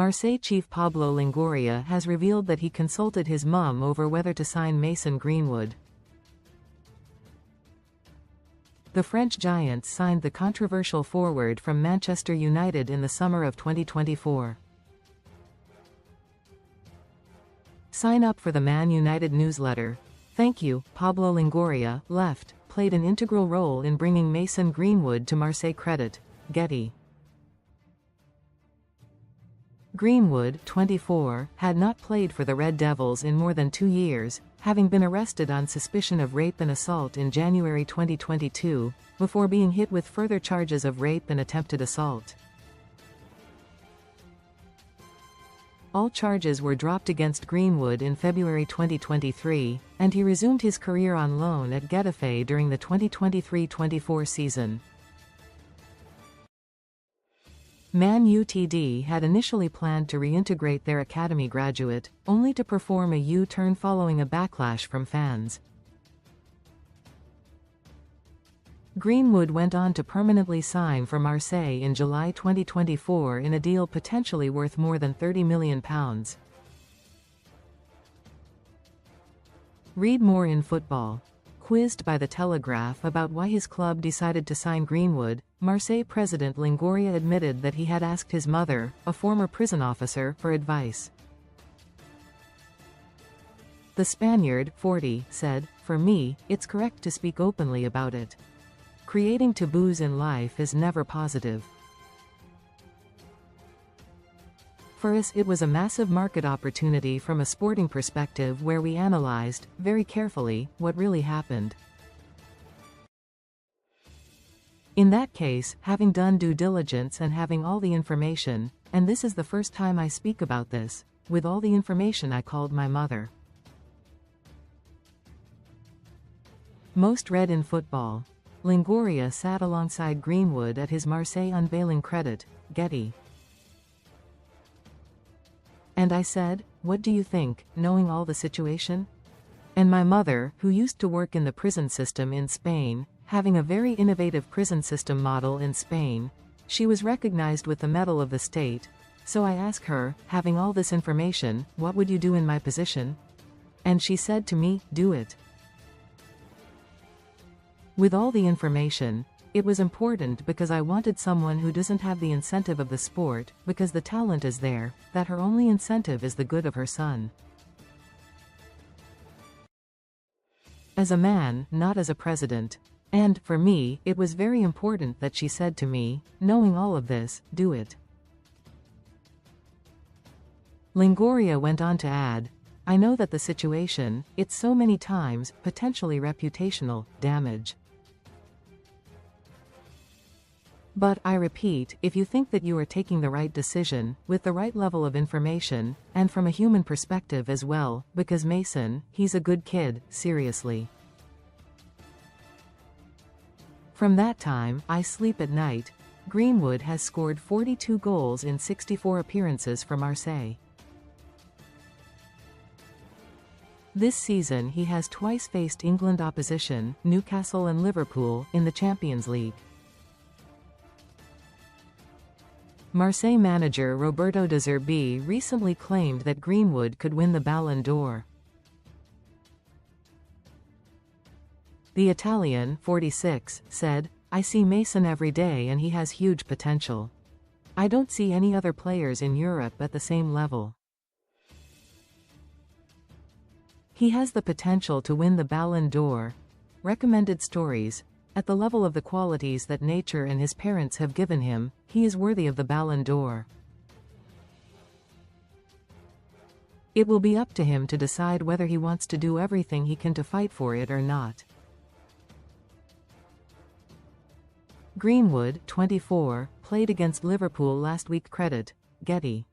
Marseille chief Pablo Longoria has revealed that he consulted his mum over whether to sign Mason Greenwood. The French giants signed the controversial forward from Manchester United in the summer of 2024. Sign up for the Man Utd newsletter. Thank you. Pablo Longoria, left, played an integral role in bringing Mason Greenwood to MarseilleCredit. Getty. Greenwood, 24, had not played for the Red Devils in more than 2 years, having been arrested on suspicion of rape and assault in January 2022, before being hit with further charges of rape and attempted assault. All charges were dropped against Greenwood in February 2023, and he resumed his career on loan at Getafe during the 2023-24 season. Man Utd had initially planned to reintegrate their academy graduate, only to perform a U-turn following a backlash from fans. Greenwood went on to permanently sign for Marseille in July 2024 in a deal potentially worth more than £30 million. Read more in Football. Quizzed by The Telegraph about why his club decided to sign Greenwood, Marseille president Longoria admitted that he had asked his mother, a former prison officer, for advice. The Spaniard, 40, said, "For me, it's correct to speak openly about it. Creating taboos in life is never positive. For us, it was a massive market opportunity from a sporting perspective where we analyzed, very carefully, what really happened. In that case, having done due diligence and having all the information, and this is the first time I speak about this, with all the information I called my mother." Most read in Football. Longoria sat alongside Greenwood at his Marseille unveiling credit, Getty. "And I said, what do you think, knowing all the situation? And my mother, who used to work in the prison system in Spain, having a very innovative prison system model in Spain, she was recognized with the Medal of the State, so I asked her, having all this information, what would you do in my position? And she said to me, do it. With all the information, it was important because I wanted someone who doesn't have the incentive of the sport, because the talent is there, that her only incentive is the good of her son. As a man, not as a president. And, for me, it was very important that she said to me, knowing all of this, do it." Longoria went on to add, "I know that the situation, it's so many times, potentially reputational damage. But, I repeat, if you think that you are taking the right decision, with the right level of information, and from a human perspective as well, because Mason, he's a good kid, seriously. From that time, I sleep at night." Greenwood has scored 42 goals in 64 appearances for Marseille. This season he has twice faced England opposition, Newcastle and Liverpool, in the Champions League. Marseille manager Roberto De Zerbi recently claimed that Greenwood could win the Ballon d'Or. The Italian, 46, said, "I see Mason every day and he has huge potential. I don't see any other players in Europe at the same level. He has the potential to win the Ballon d'Or." Recommended stories. At the level of the qualities that nature and his parents have given him, he is worthy of the Ballon d'Or. It will be up to him to decide whether he wants to do everything he can to fight for it or not. Greenwood, 24, played against Liverpool last week. Credit, Getty.